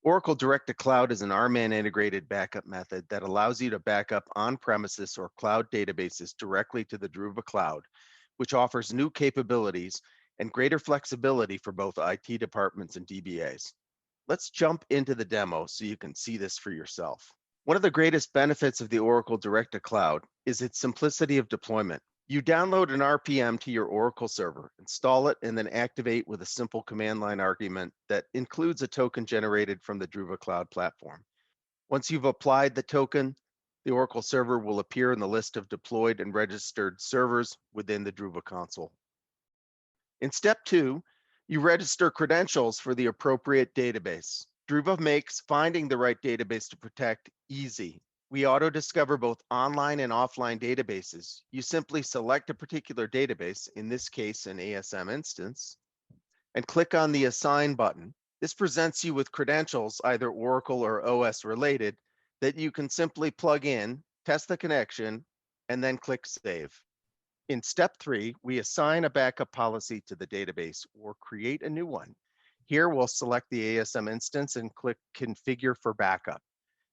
Oracle Direct to Cloud is an RMAN integrated backup method that allows you to back up on-premises or cloud databases directly to the Druva cloud, which offers new capabilities and greater flexibility for both IT departments and DBAs. Let's jump into the demo so you can see this for yourself. One of the greatest benefits of the Oracle Direct to Cloud is its simplicity of deployment. You download an RPM to your Oracle server, install it, and then activate with a simple command line argument that includes a token generated from the Druva Cloud platform. Once you've applied the token, the Oracle server will appear in the list of deployed and registered servers within the Druva console. In step 2, you register credentials for the appropriate database. Druva makes finding the right database to protect easy. We auto-discover both online and offline databases. You simply select a particular database, in this case an ASM instance, and click on the Assign button. This presents you with credentials, either Oracle or OS related, that you can simply plug in, test the connection, and then click Save. In step 3, we assign a backup policy to the database or create a new one. Here we'll select the ASM instance and click Configure for Backup.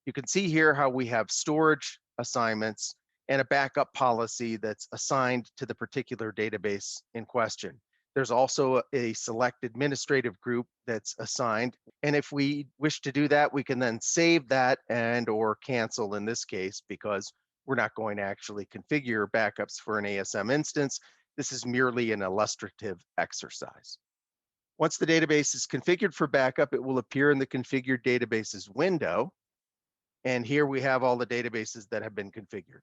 You can see here how we have storage assignments and a backup policy that's assigned to the particular database in question. There's also a select administrative group that's assigned. And if we wish to do that, we can then save that and or cancel in this case, because we're not going to actually configure backups for an ASM instance. This is merely an illustrative exercise. Once the database is configured for backup, it will appear in the Configured Databases window. And here we have all the databases that have been configured.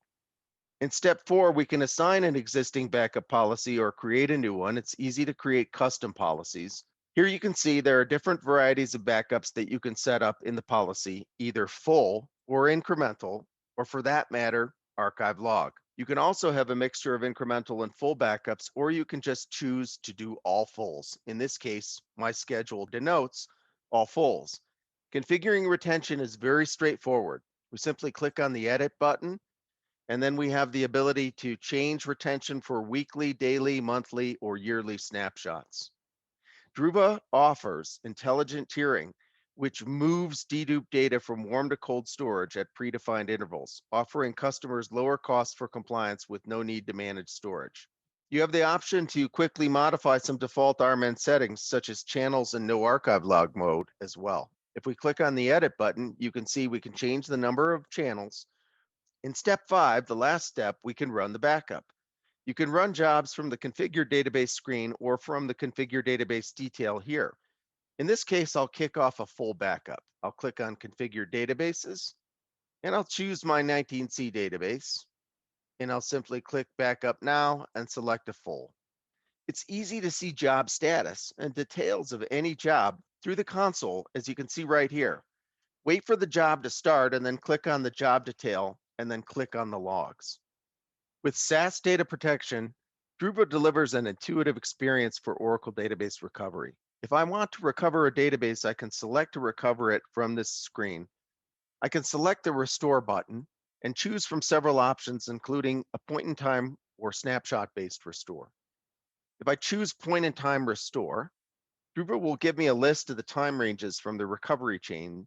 In step 4, we can assign an existing backup policy or create a new one. It's easy to create custom policies. Here you can see there are different varieties of backups that you can set up in the policy, either full or incremental, or for that matter, archive log. You can also have a mixture of incremental and full backups, or you can just choose to do all fulls. In this case, my schedule denotes all fulls. Configuring retention is very straightforward. We simply click on the Edit button, and then we have the ability to change retention for weekly, daily, monthly, or yearly snapshots. Druva offers intelligent tiering, which moves dedupe data from warm to cold storage at predefined intervals, offering customers lower costs for compliance with no need to manage storage. You have the option to quickly modify some default RMAN settings, such as channels and no archive log mode as well. If we click on the Edit button, you can see we can change the number of channels. In step 5, the last step, we can run the backup. You can run jobs from the Configure Database screen or from the Configure Database detail here. In this case, I'll kick off a full backup. I'll click on Configure Databases, and I'll choose my 19C database, and I'll simply click Backup Now and select a full. It's easy to see job status and details of any job through the console, as you can see right here. Wait for the job to start and then click on the job detail and then click on the logs. With SaaS data protection, Druva delivers an intuitive experience for Oracle database recovery. If I want to recover a database, I can select to recover it from this screen. I can select the Restore button and choose from several options, including a point-in-time or snapshot-based restore. If I choose point-in-time restore, Druva will give me a list of the time ranges from the recovery chain.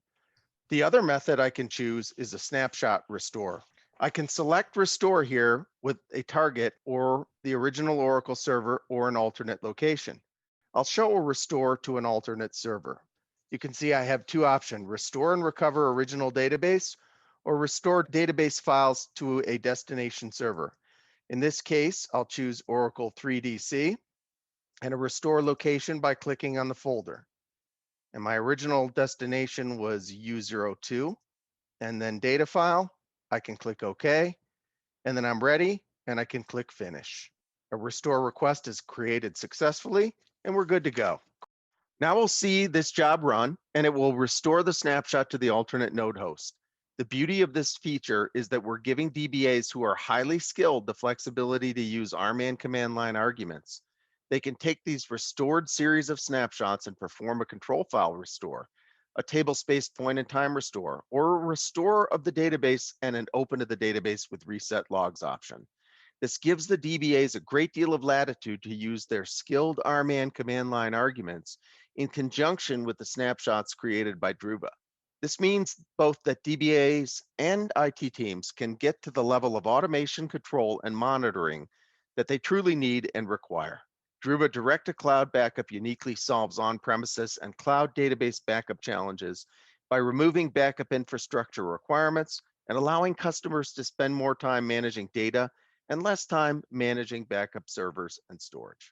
The other method I can choose is a snapshot restore. I can select restore here with a target or the original Oracle server or an alternate location. I'll show a restore to an alternate server. You can see I have two options: restore and recover original database, or restore database files to a destination server. In this case, I'll choose Oracle 3DC and a restore location by clicking on the folder. And my original destination was U02, and then data file. I can click OK, and then I'm ready, and I can click Finish. A restore request is created successfully, and we're good to go. Now we'll see this job run, and it will restore the snapshot to the alternate node host. The beauty of this feature is that we're giving DBAs who are highly skilled the flexibility to use RMAN command line arguments. They can take these restored series of snapshots and perform a control file restore, a tablespace point-in-time restore, or a restore of the database and an open to the database with reset logs option. This gives the DBAs a great deal of latitude to use their skilled RMAN command line arguments in conjunction with the snapshots created by Druva. This means both that DBAs and IT teams can get to the level of automation, control, and monitoring that they truly need and require. Druva Direct to Cloud Backup uniquely solves on-premises and cloud database backup challenges by removing backup infrastructure requirements and allowing customers to spend more time managing data and less time managing backup servers and storage.